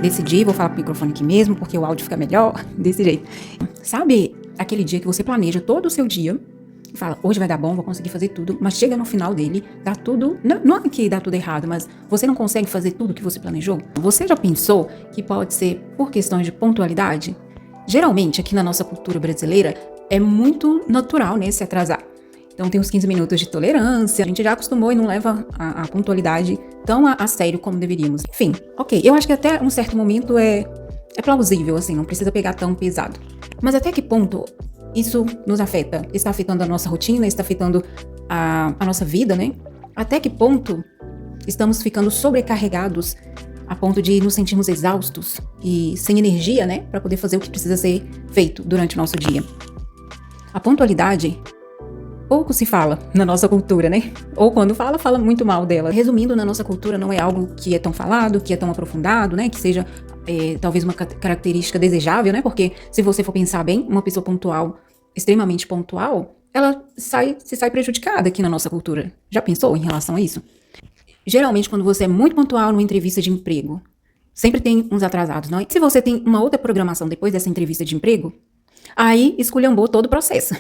decidi, vou falar pro microfone aqui mesmo, porque o áudio fica melhor, desse jeito. Sabe aquele dia que você planeja todo o seu dia e fala, hoje vai dar bom, vou conseguir fazer tudo, mas chega no final dele, dá tudo, não é que dá tudo errado, mas você não consegue fazer tudo que você planejou? Você já pensou que pode ser por questões de pontualidade? Geralmente, aqui na nossa cultura brasileira, é muito natural, né, se atrasar. Então tem uns 15 minutos de tolerância, a gente já acostumou e não leva a pontualidade tão a sério como deveríamos. Enfim, ok, eu acho que até um certo momento é plausível, assim, não precisa pegar tão pesado. Mas até que ponto isso nos afeta? Está afetando a nossa rotina, está afetando a nossa vida, né? Até que ponto estamos ficando sobrecarregados a ponto de nos sentirmos exaustos e sem energia, né, para poder fazer o que precisa ser feito durante o nosso dia? A pontualidade pouco se fala na nossa cultura, né? Ou quando fala muito mal dela. Resumindo, na nossa cultura não é algo que é tão falado, que é tão aprofundado, né? Que seja talvez uma característica desejável, né? Porque se você for pensar bem, uma pessoa pontual, extremamente pontual, ela se sai prejudicada aqui na nossa cultura. Já pensou em relação a isso? Geralmente, quando você é muito pontual numa entrevista de emprego, sempre tem uns atrasados, não é? Se você tem uma outra programação depois dessa entrevista de emprego, aí esculhambou todo o processo.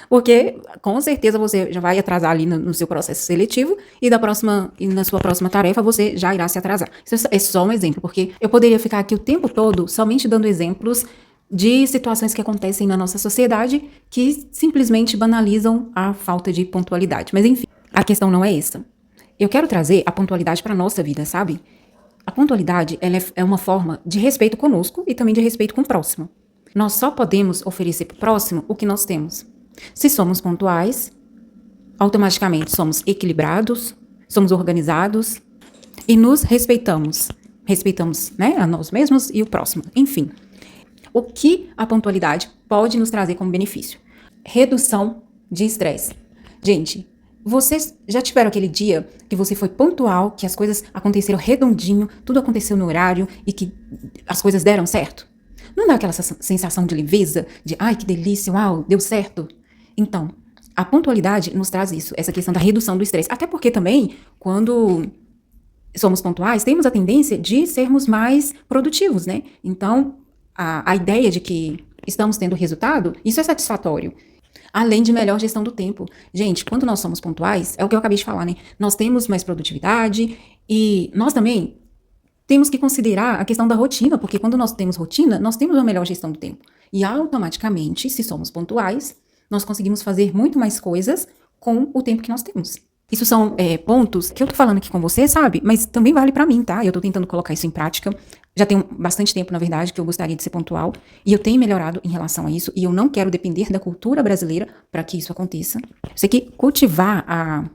Porque, com certeza, você já vai atrasar ali no seu processo seletivo e na sua próxima tarefa você já irá se atrasar. Isso é só um exemplo, porque eu poderia ficar aqui o tempo todo somente dando exemplos de situações que acontecem na nossa sociedade que simplesmente banalizam a falta de pontualidade. Mas, enfim, a questão não é essa. Eu quero trazer a pontualidade para a nossa vida, sabe? A pontualidade ela é uma forma de respeito conosco e também de respeito com o próximo. Nós só podemos oferecer para o próximo o que nós temos. Se somos pontuais, automaticamente somos equilibrados, somos organizados e nos respeitamos. Respeitamos, né, a nós mesmos e o próximo. Enfim, o que a pontualidade pode nos trazer como benefício? Redução de estresse. Gente, vocês já tiveram aquele dia que você foi pontual, que as coisas aconteceram redondinho, tudo aconteceu no horário e que as coisas deram certo? Não dá aquela sensação de leveza, de ai que delícia, uau, deu certo? Então, a pontualidade nos traz isso, essa questão da redução do estresse. Até porque também, quando somos pontuais, temos a tendência de sermos mais produtivos, né? Então, a ideia de que estamos tendo resultado, isso é satisfatório. Além de melhor gestão do tempo. Gente, quando nós somos pontuais, é o que eu acabei de falar, né? Nós temos mais produtividade e nós também temos que considerar a questão da rotina, porque quando nós temos rotina, nós temos uma melhor gestão do tempo. E automaticamente, se somos pontuais, nós conseguimos fazer muito mais coisas com o tempo que nós temos. Isso são pontos que eu tô falando aqui com você, sabe? Mas também vale pra mim, tá? Eu tô tentando colocar isso em prática. Já tem bastante tempo, na verdade, que eu gostaria de ser pontual. E eu tenho melhorado em relação a isso. E eu não quero depender da cultura brasileira para que isso aconteça. Eu sei que cultivar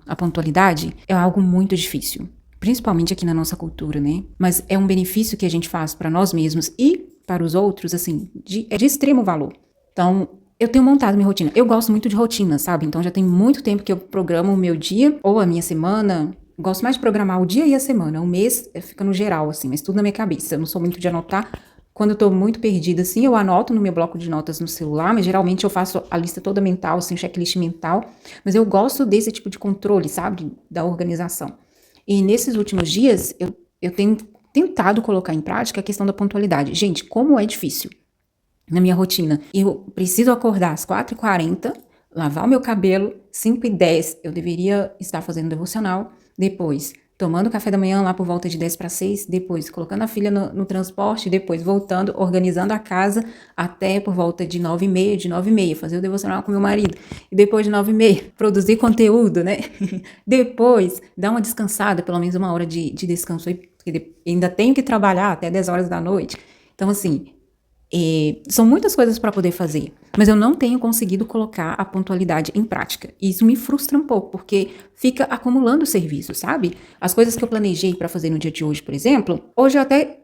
a pontualidade é algo muito difícil. Principalmente aqui na nossa cultura, né? Mas é um benefício que a gente faz para nós mesmos e para os outros, assim, é de extremo valor. Então, eu tenho montado minha rotina. Eu gosto muito de rotina, sabe? Então, já tem muito tempo que eu programo o meu dia ou a minha semana. Gosto mais de programar o dia e a semana. O mês fica no geral, assim, mas tudo na minha cabeça. Eu não sou muito de anotar. Quando eu tô muito perdida, assim, eu anoto no meu bloco de notas no celular, mas geralmente eu faço a lista toda mental, assim, checklist mental. Mas eu gosto desse tipo de controle, sabe? Da organização. E nesses últimos dias, eu tenho tentado colocar em prática a questão da pontualidade. Gente, como é difícil na minha rotina. Eu preciso acordar às 4h40, lavar o meu cabelo, 5h10 eu deveria estar fazendo devocional, depois tomando café da manhã lá por volta de 5h10, depois colocando a filha no transporte, depois voltando, organizando a casa até por volta de 9h30, de 9h30, fazer o devocional com meu marido, e depois de 9h30, produzir conteúdo, né? Depois, dar uma descansada, pelo menos uma hora de descanso aí, porque ainda tenho que trabalhar até 10 horas da noite. Então, assim, são muitas coisas para poder fazer, mas eu não tenho conseguido colocar a pontualidade em prática. E isso me frustra um pouco, porque fica acumulando serviço, sabe? As coisas que eu planejei para fazer no dia de hoje, por exemplo, hoje eu até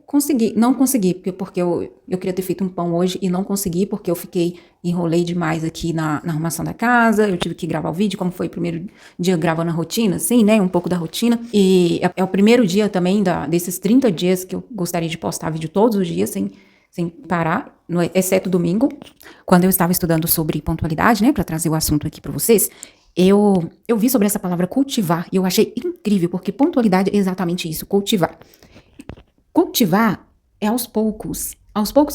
não consegui, porque eu queria ter feito um pão hoje e não consegui, porque eu enrolei demais aqui na arrumação da casa, eu tive que gravar o vídeo, como foi o primeiro dia gravando a rotina, assim, né? Um pouco da rotina. E é o primeiro dia também desses 30 dias que eu gostaria de postar vídeo todos os dias, sem parar, exceto domingo, quando eu estava estudando sobre pontualidade, né, para trazer o assunto aqui para vocês, eu vi sobre essa palavra cultivar, e eu achei incrível, porque pontualidade é exatamente isso, cultivar. Cultivar é aos poucos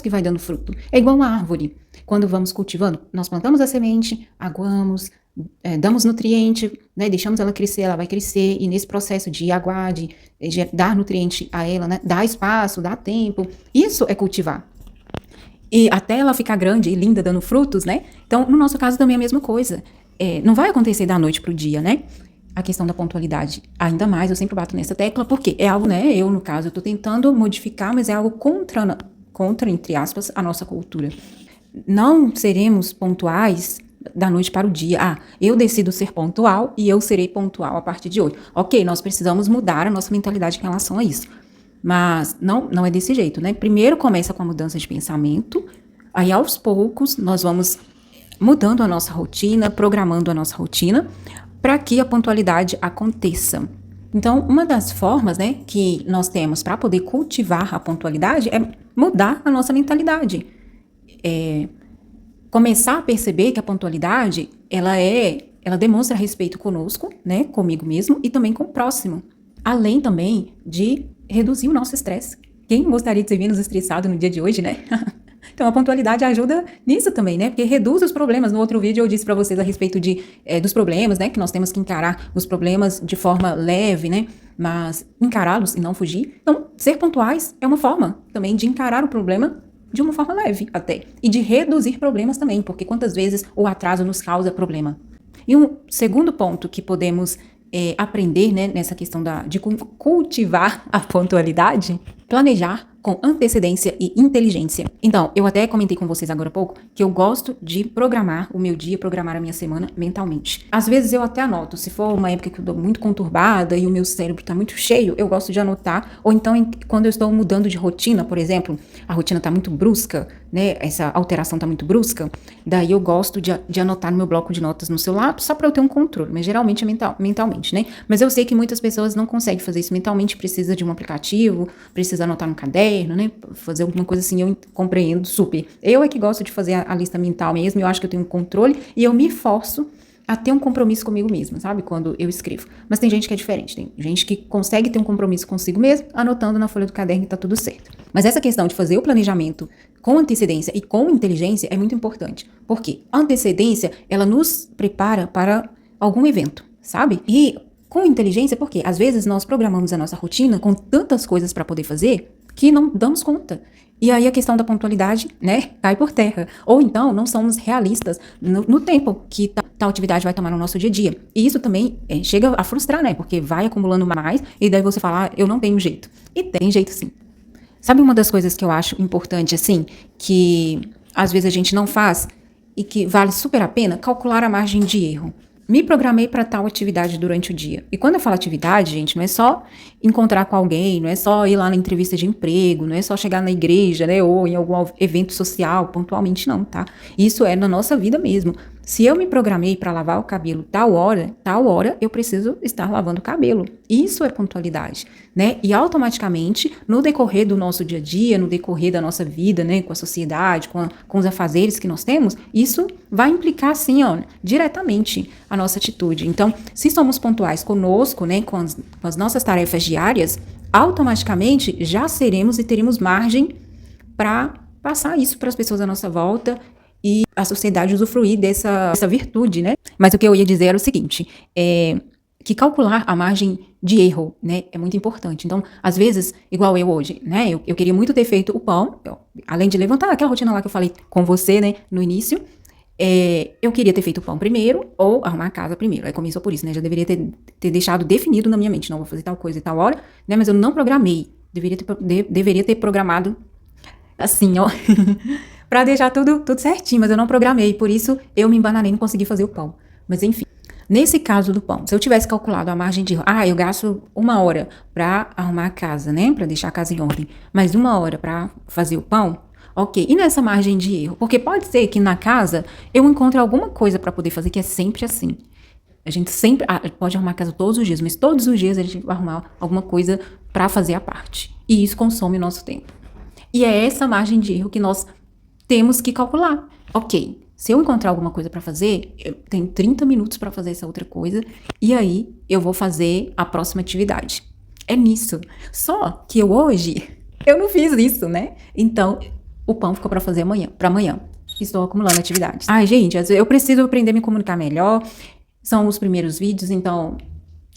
que vai dando fruto. É igual uma árvore. Quando vamos cultivando, nós plantamos a semente, aguamos, damos nutriente, né, deixamos ela crescer, ela vai crescer, e nesse processo de aguar, de dar nutriente a ela, né, dar espaço, dar tempo, isso é cultivar. E até ela ficar grande e linda, dando frutos, né? Então, no nosso caso também é a mesma coisa. Não vai acontecer da noite pro dia, né? A questão da pontualidade. Ainda mais, eu sempre bato nessa tecla, porque é algo, né? Eu, no caso, eu tô tentando modificar, mas é algo contra, entre aspas, a nossa cultura. Não seremos pontuais da noite para o dia. Eu decido ser pontual e eu serei pontual a partir de hoje. Ok, nós precisamos mudar a nossa mentalidade em relação a isso. Mas não é desse jeito, né? Primeiro começa com a mudança de pensamento, aí aos poucos nós vamos mudando a nossa rotina, programando a nossa rotina, para que a pontualidade aconteça. Então, uma das formas, né, que nós temos para poder cultivar a pontualidade é mudar a nossa mentalidade. Começar a perceber que a pontualidade, ela demonstra respeito conosco, né, comigo mesmo e também com o próximo. Além também de reduzir o nosso estresse. Quem gostaria de ser menos estressado no dia de hoje, né? Então, a pontualidade ajuda nisso também, né? Porque reduz os problemas. No outro vídeo eu disse pra vocês a respeito dos problemas, né? Que nós temos que encarar os problemas de forma leve, né? Mas encará-los e não fugir. Então, ser pontuais é uma forma também de encarar o problema de uma forma leve até. E de reduzir problemas também, porque quantas vezes o atraso nos causa problema. E um segundo ponto que podemos aprender, né, nessa questão de cultivar a pontualidade, planejar com antecedência e inteligência. Então, eu até comentei com vocês agora há pouco que eu gosto de programar o meu dia, programar a minha semana mentalmente. Às vezes eu até anoto, se for uma época que eu tô muito conturbada e o meu cérebro tá muito cheio, eu gosto de anotar, ou então quando eu estou mudando de rotina, por exemplo, a rotina tá muito brusca, né, essa alteração tá muito brusca, daí eu gosto de anotar no meu bloco de notas no celular, só para eu ter um controle, mas geralmente é mentalmente, né? Mas eu sei que muitas pessoas não conseguem fazer isso mentalmente, precisa de um aplicativo, precisa anotar no caderno, né? Fazer alguma coisa assim, eu compreendo super. Eu é que gosto de fazer a lista mental mesmo, eu acho que eu tenho um controle e eu me forço a ter um compromisso comigo mesma, sabe? Quando eu escrevo. Mas tem gente que é diferente, tem gente que consegue ter um compromisso consigo mesmo, anotando na folha do caderno e tá tudo certo. Mas essa questão de fazer o planejamento com antecedência e com inteligência é muito importante. Por quê? A antecedência, ela nos prepara para algum evento, sabe? E com inteligência, porque às vezes nós programamos a nossa rotina com tantas coisas para poder fazer que não damos conta. E aí a questão da pontualidade, né, cai por terra. Ou então não somos realistas no tempo que tal atividade vai tomar no nosso dia a dia. E isso também chega a frustrar, né, porque vai acumulando mais e daí você fala, eu não tenho jeito. E tem jeito sim. Sabe uma das coisas que eu acho importante, assim, que às vezes a gente não faz e que vale super a pena? Calcular a margem de erro. Me programei para tal atividade durante o dia. E quando eu falo atividade, gente, não é só encontrar com alguém, não é só ir lá na entrevista de emprego, não é só chegar na igreja, né, ou em algum evento social, pontualmente não, tá? Isso é na nossa vida mesmo. Se eu me programei para lavar o cabelo tal hora eu preciso estar lavando o cabelo. Isso é pontualidade, né? E automaticamente, no decorrer do nosso dia a dia, no decorrer da nossa vida, né, com a sociedade, com os afazeres que nós temos, isso vai implicar, assim, ó, diretamente a nossa atitude. Então, se somos pontuais conosco, né, com as nossas tarefas diárias, automaticamente já seremos e teremos margem para passar isso para as pessoas à nossa volta e a sociedade usufruir dessa virtude, né? Mas o que eu ia dizer era o seguinte, que calcular a margem de erro, né, é muito importante. Então, às vezes, igual eu hoje, né, eu queria muito ter feito o pão, além de levantar aquela rotina lá que eu falei com você, né, no início, eu queria ter feito o pão primeiro ou arrumar a casa primeiro. Aí começou por isso, né, já deveria ter deixado definido na minha mente, não, vou fazer tal coisa e tal hora, né, mas eu não programei, deveria ter programado assim, ó, pra deixar tudo certinho, mas eu não programei, por isso eu me embananei e não consegui fazer o pão. Mas enfim, nesse caso do pão, se eu tivesse calculado a margem de erro, eu gasto 1 hora pra arrumar a casa, né, pra deixar a casa em ordem, mais 1 hora pra fazer o pão, ok, e nessa margem de erro? Porque pode ser que na casa eu encontre alguma coisa pra poder fazer, que é sempre assim. A gente sempre pode arrumar a casa todos os dias, mas todos os dias a gente vai arrumar alguma coisa pra fazer a parte. E isso consome o nosso tempo. E é essa margem de erro que nós temos que calcular. Ok, se eu encontrar alguma coisa para fazer, eu tenho 30 minutos para fazer essa outra coisa, e aí eu vou fazer a próxima atividade. É nisso. Só que eu hoje, Eu não fiz isso, né? Então, o pão ficou pra fazer amanhã, para amanhã. Estou acumulando atividades. Ai, gente, eu preciso aprender a me comunicar melhor. São os primeiros vídeos, então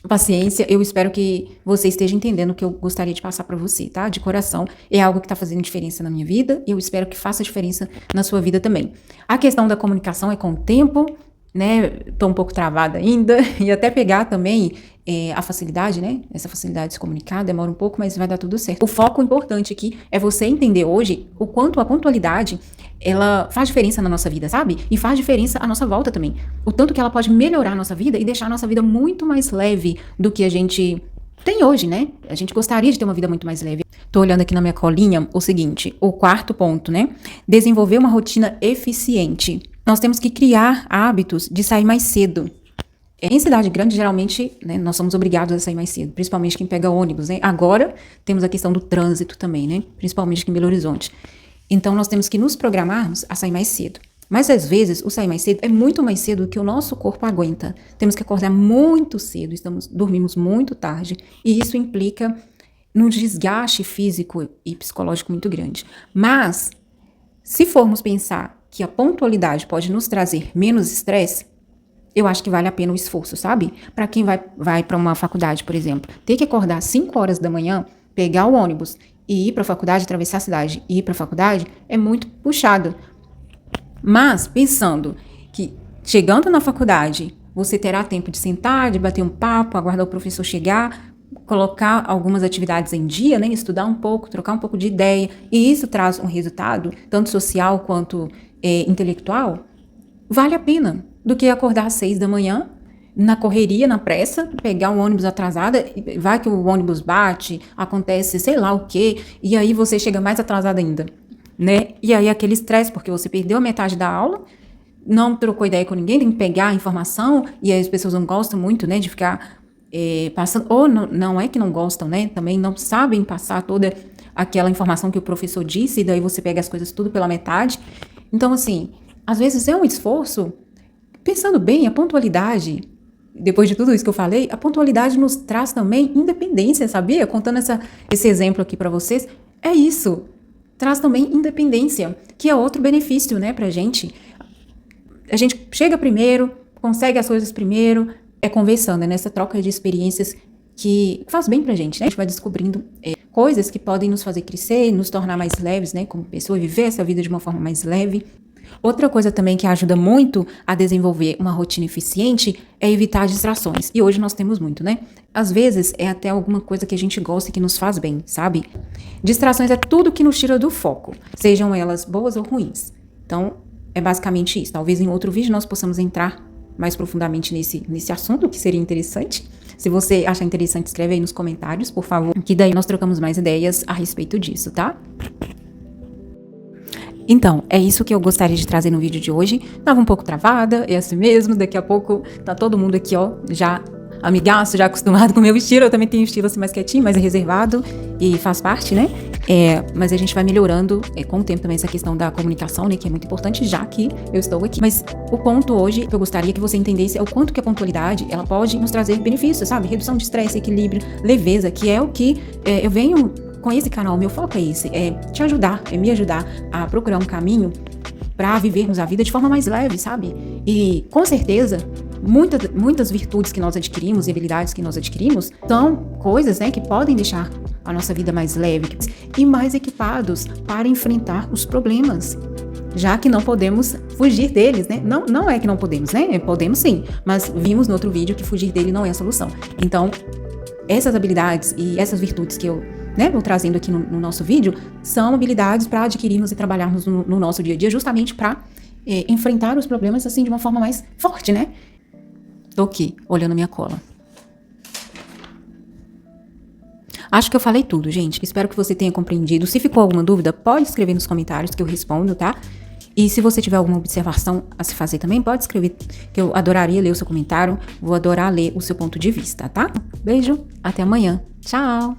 paciência. Eu espero que você esteja entendendo o que eu gostaria de passar pra você, tá? De coração. É algo que tá fazendo diferença na minha vida e eu espero que faça diferença na sua vida também. A questão da comunicação é com o tempo, né? Tô um pouco travada ainda e até pegar também a facilidade, né? Essa facilidade de se comunicar demora um pouco, mas vai dar tudo certo. O foco importante aqui é você entender hoje o quanto a pontualidade ela faz diferença na nossa vida, sabe? E faz diferença à nossa volta também. O tanto que ela pode melhorar a nossa vida e deixar a nossa vida muito mais leve do que a gente tem hoje, né? A gente gostaria de ter uma vida muito mais leve. Tô olhando aqui na minha colinha o seguinte, o quarto ponto, né? Desenvolver uma rotina eficiente. Nós temos que criar hábitos de sair mais cedo. Em cidade grande, geralmente, né, nós somos obrigados a sair mais cedo, principalmente quem pega ônibus, né? Agora, temos a questão do trânsito também, né? Principalmente aqui em Belo Horizonte. Então, nós temos que nos programarmos a sair mais cedo. Mas, às vezes, o sair mais cedo é muito mais cedo do que o nosso corpo aguenta. Temos que acordar muito cedo, dormimos muito tarde, e isso implica num desgaste físico e psicológico muito grande. Mas, se formos pensar que a pontualidade pode nos trazer menos estresse, eu acho que vale a pena o esforço, sabe? Para quem vai para uma faculdade, por exemplo, ter que acordar às 5 horas da manhã, pegar o ônibus e ir para a faculdade, atravessar a cidade e ir para a faculdade, é muito puxado. Mas, pensando que chegando na faculdade, você terá tempo de sentar, de bater um papo, aguardar o professor chegar, colocar algumas atividades em dia, né? Estudar um pouco, trocar um pouco de ideia, e isso traz um resultado, tanto social quanto intelectual, vale a pena do que acordar às 6 da manhã, na correria, na pressa, pegar um ônibus atrasada, vai que o ônibus bate, acontece sei lá o quê, e aí você chega mais atrasada ainda, né? E aí aquele estresse, porque você perdeu a metade da aula, não trocou ideia com ninguém, tem que pegar a informação, e aí as pessoas não gostam muito, né, de ficar passando, ou não é que não gostam, né, também não sabem passar toda aquela informação que o professor disse, e daí você pega as coisas tudo pela metade. Então, assim, às vezes é um esforço. Pensando bem, a pontualidade, depois de tudo isso que eu falei, a pontualidade nos traz também independência, sabia? Contando esse exemplo aqui pra vocês, é isso. Traz também independência, que é outro benefício, né, pra gente. A gente chega primeiro, consegue as coisas primeiro, conversando, é nessa troca de experiências que faz bem pra gente, né? A gente vai descobrindo coisas que podem nos fazer crescer, nos tornar mais leves, né, como pessoa, viver essa vida de uma forma mais leve. Outra coisa também que ajuda muito a desenvolver uma rotina eficiente é evitar distrações. E hoje nós temos muito, né? Às vezes é até alguma coisa que a gente gosta e que nos faz bem, sabe? Distrações é tudo que nos tira do foco, sejam elas boas ou ruins. Então, é basicamente isso. Talvez em outro vídeo nós possamos entrar mais profundamente nesse assunto, que seria interessante. Se você achar interessante, escreve aí nos comentários, por favor, que daí nós trocamos mais ideias a respeito disso, tá? Então, é isso que eu gostaria de trazer no vídeo de hoje. Tava um pouco travada, é assim mesmo, daqui a pouco tá todo mundo aqui, ó, já amigaço, já acostumado com o meu estilo. Eu também tenho um estilo assim mais quietinho, mais reservado e faz parte, né? Mas a gente vai melhorando com o tempo também essa questão da comunicação, né? Que é muito importante, já que eu estou aqui. Mas o ponto hoje que eu gostaria que você entendesse é o quanto que a pontualidade, ela pode nos trazer benefícios, sabe? Redução de estresse, equilíbrio, leveza, que é o que eu venho com esse canal. Meu foco é esse, é te ajudar, é me ajudar a procurar um caminho para vivermos a vida de forma mais leve, sabe? E com certeza, muitas virtudes que nós adquirimos e habilidades que nós adquirimos são coisas, né, que podem deixar a nossa vida mais leve e mais equipados para enfrentar os problemas, já que não podemos fugir deles, né? Não é que não podemos, né? Podemos sim, mas vimos no outro vídeo que fugir dele não é a solução. Então, essas habilidades e essas virtudes que eu vou trazendo aqui no nosso vídeo, são habilidades para adquirirmos e trabalharmos no nosso dia a dia, justamente para enfrentar os problemas assim de uma forma mais forte, né? Tô aqui, olhando minha cola. Acho que eu falei tudo, gente. Espero que você tenha compreendido. Se ficou alguma dúvida, pode escrever nos comentários que eu respondo, tá? E se você tiver alguma observação a se fazer também, pode escrever, que eu adoraria ler o seu comentário. Vou adorar ler o seu ponto de vista, tá? Beijo, até amanhã. Tchau!